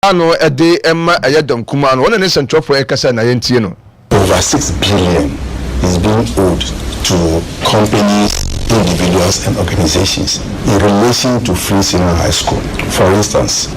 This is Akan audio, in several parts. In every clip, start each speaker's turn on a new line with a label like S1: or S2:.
S1: ano ede emma ayedom kuma no one ne centrofo ekasa na yentie no.
S2: Over 6 billion is being owed to companies, individuals and organizations in relation to free senior high school. For instance,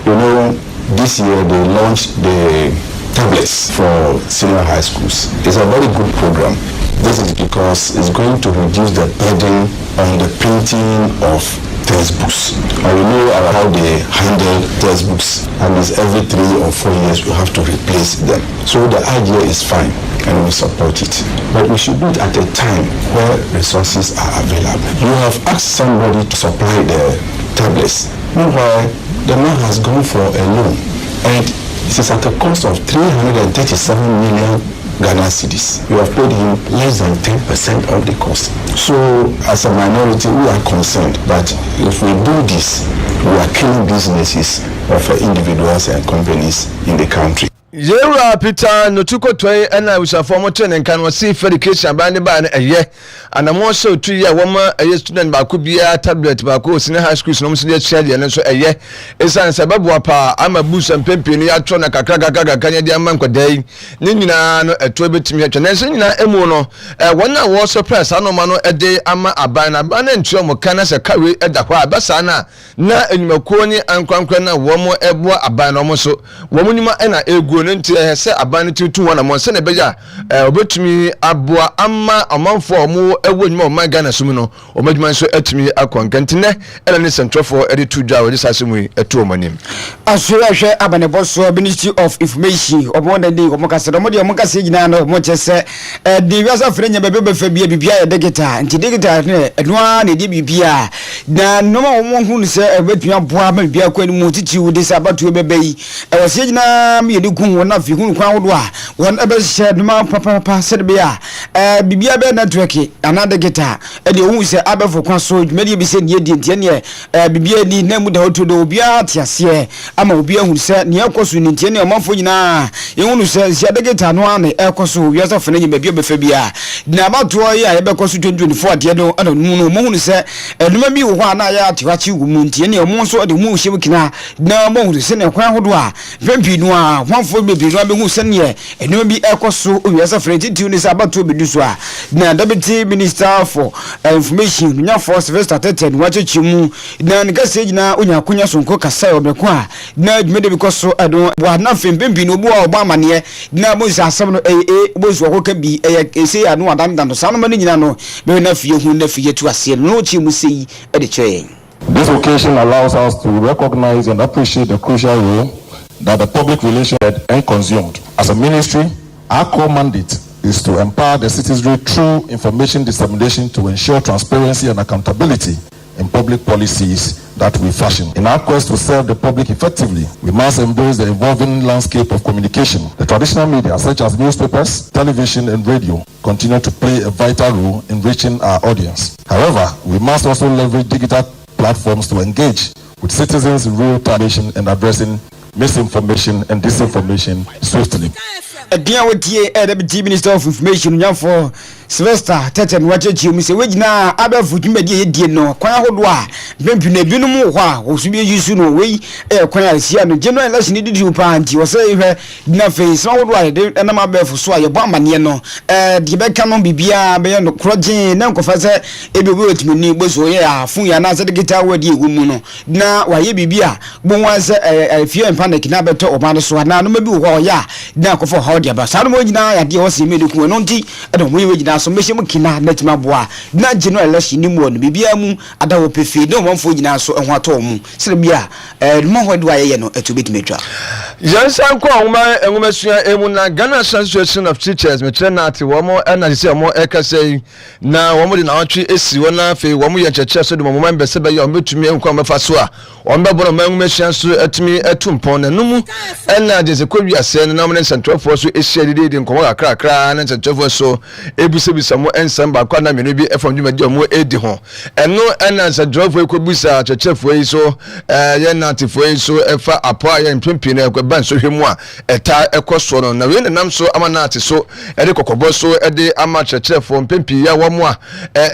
S2: this year they launched the tablets for senior high schools. It's a very good program. This is because it's going to reduce the burden on the printing of textbooks. And we know how they handle textbooks, and it's every 3 or 4 years we have to replace them. So the idea is fine and we support it. But we should do it at a time where resources are available. You have asked somebody to supply the tablets. Meanwhile, the man has gone for a loan, and this is at a cost of 337 million Ghana cedis. We have paid him less than 10% of the cost. So, as a minority, we are concerned that if we do this, we are killing businesses of individuals and companies in the country.
S1: Yera Peter no tuko toy ena usafo mo tene kan wo see education ba ne ba na eye anamo so 2 year wo ma eye student ba ko bia tablet ba ko senior high school no mo se share de so eye esan sababu apa ama busa mpempeni ya tro na kakra kanya de ama nkwadai ne nyina no eto betimi atwa na se nyina emu no wona wo surprise anoma no ede ama aban na ba na ntio mo kana se kawe eda kwa abasa na enyumako ni ankwankwa na wo mo ebo aban no mo so wo mo nyuma ena egu nti ehse aban tutu wana mo se ne beja obetumi aboa ama amanfo omo ewonyuma o magana sum no omadwuma so atumi akonkantene ela ne centrofo ede tudwa we sasemu etu omanim asohwe abaneboso Ministry of Information omo na ndi omo kase omo de omo kase gina no mo chese de wiasa frenya bebe fa bibia ya digital nti digital ne enwa ne de bibia na no ma omo hu se ebetumi aboa ma bibia kwani mu titi wo de sabatu bebe yi ewose gina me de kun wona fi hun kwan wodo a won ebe hye duma papa sedebia bibia be network ana digital e de hu se abefo kwan so dwumadi bi se ne die ntie ne bibia ni na mu da hoto do obia tiase ama obia hu se ne ekoso ni ntie ne omafo nyina ye hu se sia digital no ane ekoso wiasa fene nyima bibia befa bia na bato ya ye bekoso 2024 de no ana mu no mo hu se duma bi wo ho ana ya tiwachi wu mu ntie ne mo so de mu hye bikina na mo hu se ne kwan hodo a pempi no a hwanfo bebi no be hu se ne enuma bi ekoso wiasa fene titu ni sabato be duso a na Deputy Minister for Information nya for Sylvester Teten wachechi mu na nka segina onya konya sonko kasa obeko a na dwumede bikoso adon wa na fembembi no bo a obama ne na mo asam no bo so ko ka bi ese anu adanda no sanu mani nyina no be na fie hu na fie tu ase no chi mu sei e de che.
S3: This occasion allows us to recognize and appreciate the crucial role that the public relations and consumed. As a ministry, our core mandate is to empower the citizenry through information dissemination to ensure transparency and accountability in public policies that we fashion. In our quest to serve the public effectively, we must embrace the evolving landscape of communication. The traditional media, such as newspapers, television, and radio, continue to play a vital role in reaching our audience. However, we must also leverage digital platforms to engage with citizens in real-time and addressing misinformation and disinformation swiftly.
S1: Dear Deputy Minister of Information nya for Sylvester Teten wachechi mu se wegina abafu dwumadi die no kwan hodo a bempi na binum ho a osubie yusu no wei kwan asia no general election ni didi upanti wo se hwe na face hodo a de na ma abafu so a ye bo amane no de beka no bibia be no krogen na nkofa se ebe we otimi ni gboso ye afun ya na se digital word ye gumu no na wa ye bibia bonwa se afie panic na beto obane so na no mabi wo ya na nkofa ho de ba sanu mo nyina ya de wo se medeku no nti edom we nyina so mehye mukina netima boa na general election ni mu no bibia mu adawo pefe no manfo nyina so ehwo ato mu sire bia mo ho do aye no eto betmetwa yansan ko nwoma sua emu na Ghana Association of Teachers metre na ati wo mo na se mo ekase na wo mo de na watwe esi wo na fe wo mo ye cheche so de mo member se be ye o betumi enko mefa so a wo be boro nwoma sua so etumi etumpon na numu na de se ko wiase na mo central force esi de nko kakra na central force so ebusebisa mo ensamba kwa na menu bi efam dwumadi mo edi ho eno na central force ko busa chechefo yi so ye natifo yi so efa apo aye mpempi na ekwa ban so hwemu a eta ekoso no na we nenam so amana ate so ede kokobo so ede ama chechefo mpempi ya wo mu a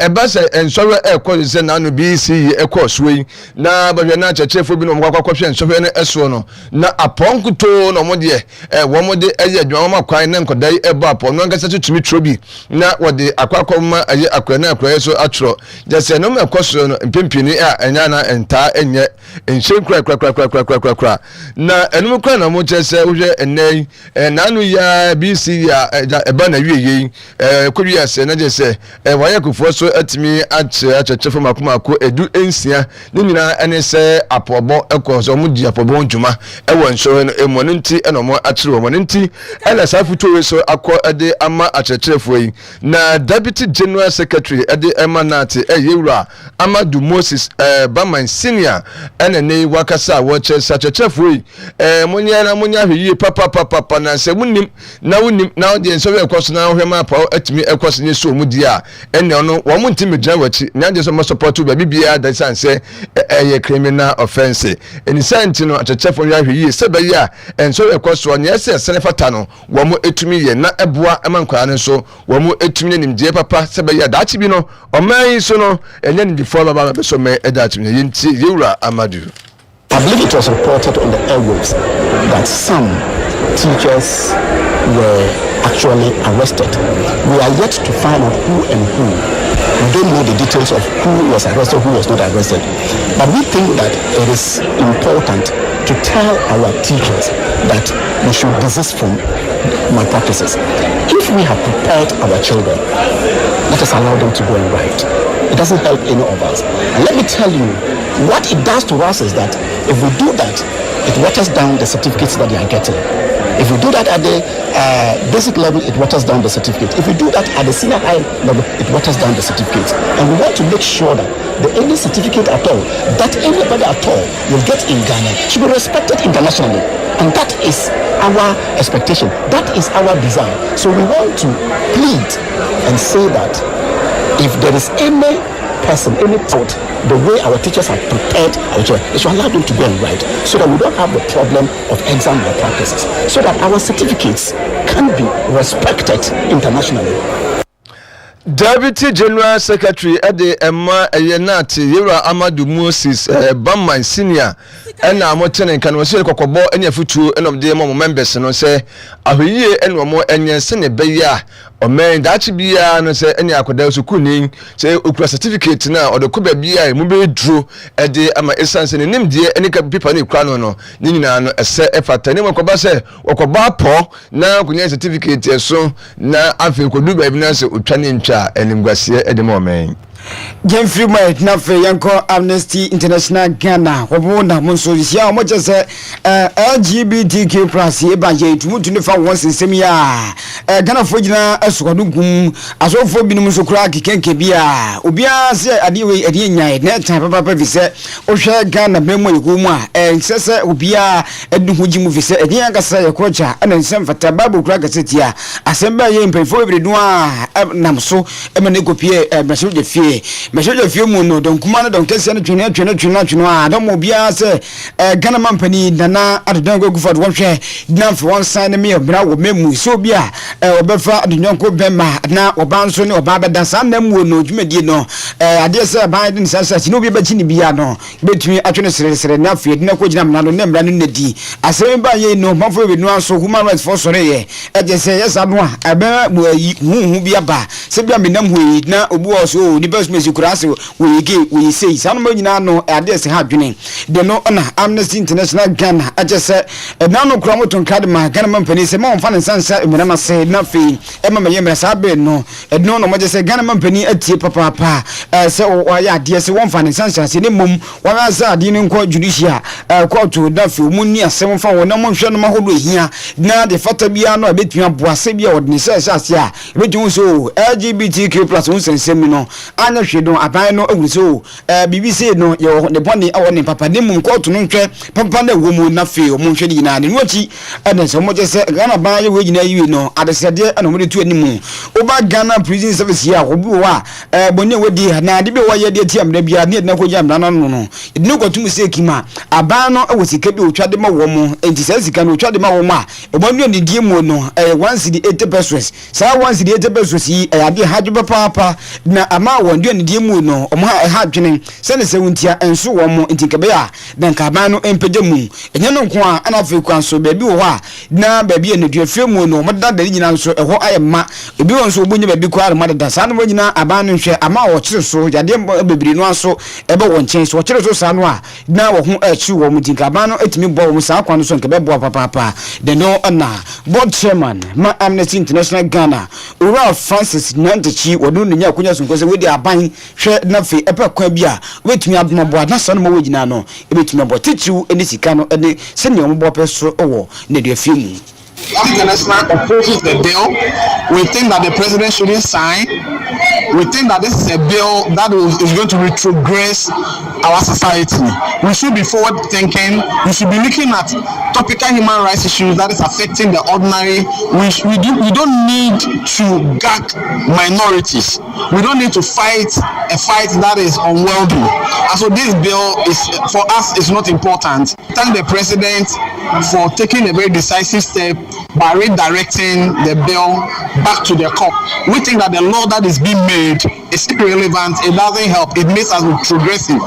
S1: eba se ensoro ekọ se na no BC ekọ so yi na bahwe na chechefo bi no mkwakwa ensoro ne eso no na aponkuto no mo de wo mo de eye adwuma ma kwan na nkodai eba apon no ngasa tutumi trobi na wo de akwakoma aye akwena akwa so atro jese no mekoso no mpempi ni a enya na enta enye enhye kra na enum kra na mo chese wohwe enai na anu ya BC ya eba na wiye kowi ase na jese waye kufo so atimi achechefo makomako edu ensia ni nyina ene se apobo ekoso mo di apobo ntuma ewo nso no emonu nti eno mo achire mo nti ela safuto we so akọ ede ama achechefo yi na deputy general secretary ede emanate eyewura Amadu Moses Baman senior ene ne wakasa wo chese achechefo yi munya hwiye papa na se munim na wonim na ode nso we ekoso na hwema pa atimi ekoso ni so mu di a ene no wo mu ntimi gyan wachi na ade so mo support ba bibia da sanse eye criminal offense eni santi no achechefo ya hwiye se ba ya enso we ekoso nya se senefata no wo mu etumi ye na eboa emankwa ne so wo mu etumi nim die papa se ba ya da chi bi no o man so no enye ni before baba be so me eda chi ye nti yewura Amadu.
S2: I believe it was reported on the airwaves that some teachers were actually arrested. We are yet to find out who and who. We don't know the details of who was arrested, who was not arrested. But we think that it is important to tell our teachers that we should desist from malpractices. If we have prepared our children, let us allow them to go and write. It doesn't help any of us. And let me tell you, what it does to us is that if we do that, it waters down the certificates that they are getting. If we do that at the basic level, it waters down the certificate. If we do that at the senior high level, it waters down the certificate. And we want to make sure that any certificate at all, that anybody at all will get in Ghana, should be respected internationally. And that is our expectation. That is our desire. So we want to plead and say that if there is any person, any thought, the way our teachers have prepared our children, they should allow them to go and write, so that we don't have the problem of exam malpractices, so that our certificates can be respected internationally.
S1: Deputy General Secretary Ede Emma Eyenati Yewura Amadu Moses Baman Senior ena amotene kan wose kokobo enya futu enom de mo members no se ahwiye eno mo enye se ne beya o men dachi bia no se enya akoda sukuni se okura certificate na odokoba bia mu be duro ede ama essence ne nimde eni ka paper ne kura no ni nyina no ese efata ne mokoba se okoba po na kunya certificate eso na afi kodu ba bi na se otwane ntwa enimgwase ede mo men
S4: Jeffrey White na fe yanko Amnesty International Ghana wobona monso sia mo jese LGBTQ+ e ba je tumutu ne fa won sensem ya Ghana fo gina asokwadugum asofo binum so kura kekenke bia obia se ade we ade nyae na tan papa vi se ohwe Ghana memo yegu a sese obia eduhu gimu vi se ade yankasa yakrocha ana nsem fata babu kura gasetia asemba ye mpefo ebredu a namso emane kopie brasil de fie meshoje fie mu no don kuma no don kese no twene a don mo bia se Ghana mampani dana adodan go guford wonhwe dina for one sign me obra wo memu so bia obefa adonko bema na oba nso ne oba beda san na mu no dwumadi no ade se ba din sasa ti no bi bachi ni bia no betumi atwene sere na fie dina ko gina mna no na mra no nadi asem ba ye no mafo be no aso human rights for sore ye eje se yesa no a ebe mu ayi hu bia ba se bia menam hu na obu oso ni best mesi kurase we say sanoma nyina no ade se ha dwene de no na Amnesty International Ghana ajese na no kura moton card ma Ghana mampani se ma onfa ne sansa emena ma se na fe ema ma yemra sa be no no no mo jese Ghana mampani atie papa se o ya ade se wonfa ne sansa se ne mom wa za ade ne nko judicial court da fe mu ni asem fa wona mo hwe no ma hodo ehia na de fata bia no abetua boase bia odne se ase a betu so LGBTQ+ unsensem no anya hwe no aban no awuri so BBC no ye ne bone awo ne papa ne mu court no nhwe papa na wo mu na fe o mu nhwe nyina ne nuachi ana so mo je se Ghana ban ye we nyina yiwe no adesede ana mo de tu animu oba Ghana prison service ya obi wa bone wedi na de be wo ye de tiam na bia ne na ko jam na no ne ko tum se kima aban no awo sika bi otwade ma wo mu enti se sika no otwade ma wo ma e bo ne die mu no 180 pesos sa 180 pesos yi ade hadwe papa na ama wo ne die mu no omo ha dwene se ne se wuntia enso wo mu enti kebe ya dan ka aban no empege mu enye no nko a ana fe kwan so bebi wo ha na bebi ne due fe mu no mo da nyina nso eho ayema ebi won so obunye bebi kwa ma da sa no nyina aban no hwe ama wo kire so yade bebiri no aso ebe wo nchen so kire so sa no a na wo ho achi wo mu enti ka aban no etimi bo wo sa kwan so nkebe bo papa de no na board chairman ma Amnesty International Ghana Ura Francis Nantechi wonu nya akunya so nkose we di aban hwe na fe epe kwa bia wetumi abomabo na so no mo wogina no ebetumi abo tichiu eni sika no eni se ne ombo peso owo ne de afimu.
S5: International opposes the bill. We think that the president shouldn't sign. We think that this is a bill that is going to retrogress our society. We should be forward thinking. We should be looking at topical human rights issues that is affecting the ordinary. We don't need to gag minorities. We don't need to fight a fight that is unwieldy. And so this bill is, for us, is not important. Thank the president for taking a very decisive step by redirecting the bill back to the court. We think that the law that is being made is irrelevant. It doesn't help. It makes us progressive.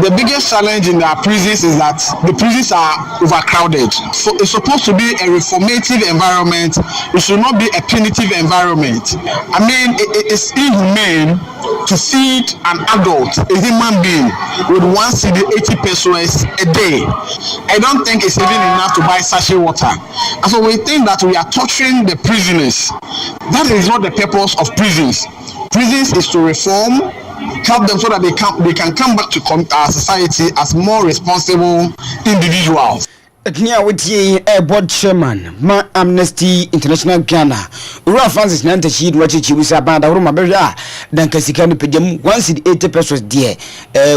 S5: The biggest challenge in our prisons is that the prisons are overcrowded. So it's supposed to be a reformative environment. It should not be a punitive environment. I mean, it's inhumane to feed an adult, a human being, with 180 pesos a day. I don't think it's even enough to buy sachet water. And so we think that we are torturing the prisoners. That is not the purpose of prisons. Prisons is to reform, help them so that they can come back to our society as more responsible individuals.
S4: Kenya wutie board chairman ma Amnesty International Ghana Ura Francis Nantechi wachichi wisa banda uruma beja dan kasika no pejam 180 pesos die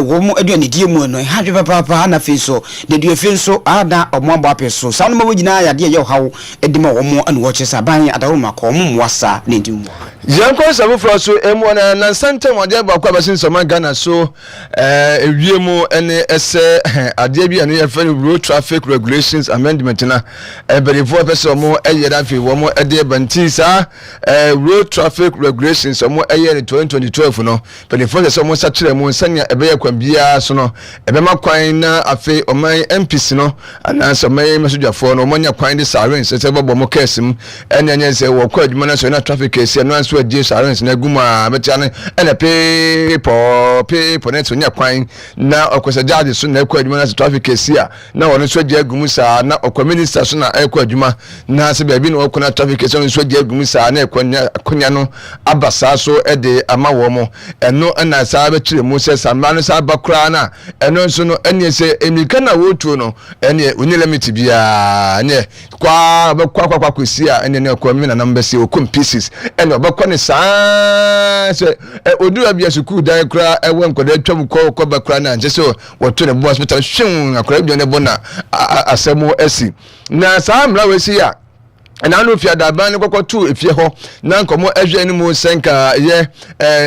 S4: wo mu aduane die mu no ha hwe papa na feso de die feso ada omo abo peso sanu ma wogina ya de ye hawo edima wo mu an wo chesa ban adaruma ko mu wasa ne ndimu
S1: Yanko sabu froso emu na sante wode ba kwa basin so Ghana so ewiemu ene ese ade bia no ye fa road traffic regulations amendment na before person mo eyeda fi wo mo ede banti sa road traffic regulations mo eye 2012 no before so mo sa kire mo sanya ebe ye kwan bia so no ebe makwan na afi oman MPC no ana so mai mesujafo no mo nya kwan de sirens se bobo mo kesim enyenye se wo kwa adwuma na so na traffic case no anso ade sirens na guma betia ne ene pe net so nya kwan na okosa judge so na kwa adwuma na traffic case a na wono so ade agumu sa na okwa minister so na ekwa adwuma na se bia bi na okona traffic case so ade agumu sa na ekonya no abasa so ede ama wo mo eno na sa ba kire mu se samra no sa bakra na eno so no ene se emika na wotu no ene oni limit bia ne kwa kwesi a ene ne okwa mi na number se okum pieces ene obakwa ne sa se odura bia suku dan kra ewe nkoda twam ko bakra na nje so wotu ne bo hospital hwin akra bi ne bo na asemo esi na sa mra wesi a na no fia da ban kokotu efie ho na nkomo ehwe ni mu senka ye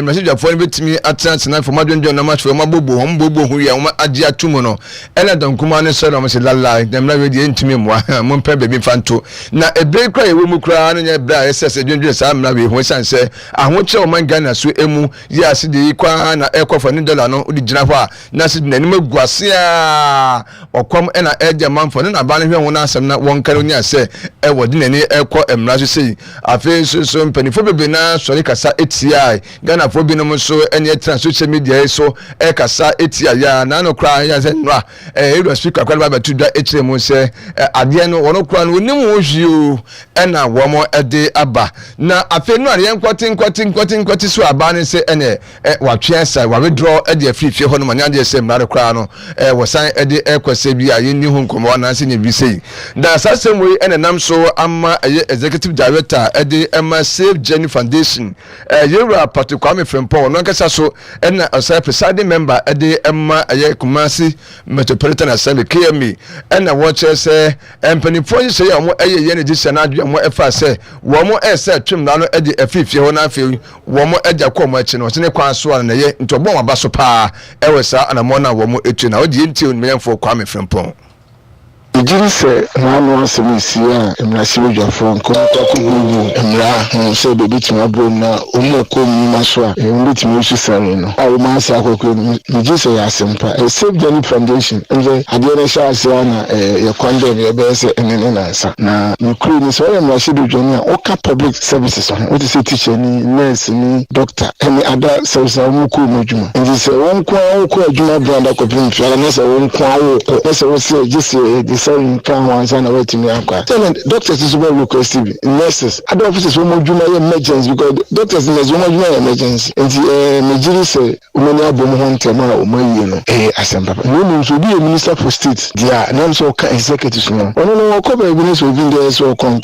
S1: message afo ni betimi atance na for madwendwen na match for mabobo hu ya agi atumo no ela dankuma ne so na mo se lala demra we die ntimi mo mpe bebi fanto na ebe kra ewe mu kra no nya bra ss dwendwen sa mra we hu sanse ahoche o man Ghana so emu ya se de kwa na ekofo ni dollar no odi gina ho a na se na ni maguase a okom na eje manfo na ba ne hwe ho na asem na won kare nya se e wodi na ekọ emra so sei afi so mpanifo bebe na sori kasa ATI Ghana fo bi no so ene trans social media so e kasa ATI ya na no kra ya se nwa e speaker kwa ba tuda echire mu se ade no wono kra no nim wo hwio na wo mo ede aba na afi no are nkwati so aba ne se ene watwe sai wa withdraw ede afifie ho no manya de se mra kra no wo san ede ekwase bi a yenni hu nkomo na se ne bi sei da sasem we ene nam so amma former executive director at the Emma Save Jenny Foundation. Yura Patukwame Frempong, no kasa so, and a presiding member at the Emma Kumasi Metropolitan Assembly KME, and a watcher say, and Penny Point say, I'm a yen edition, and what if I say, one more essay, trim down at the F50 when I feel one more edge of commerce and was in a quaswan and a year into a bomb basopa, Ewesa and a mona woman 18 now, the interior million for Kwame Frempong.
S2: Ejiri se na no asemi sia emra siroja from komita kugugu emra so be bitimi abrom na omo komi maso a bitimi su sare no awu ma asa akoko mi se ya asempa Save Jenny Foundation nje ade na sha asa na ye condemn ye be se enene na asa na mi kru ni so emra siroja ni oka public services on what is teacher ni nurse ni doctor any other services omo ko mojuma nje se won ko adwuma branda ko pin fiara na se won ko awo se wo se jise saying come on and wait to me akwa tell doctors is well requested nurses other officers who more juma emergency because doctors in the juma emergency and Nigeria say umani abom ho ntema o mayi no asempa no so be a minister for state dia nam so ka executives no ono no ko be bi so bi there so come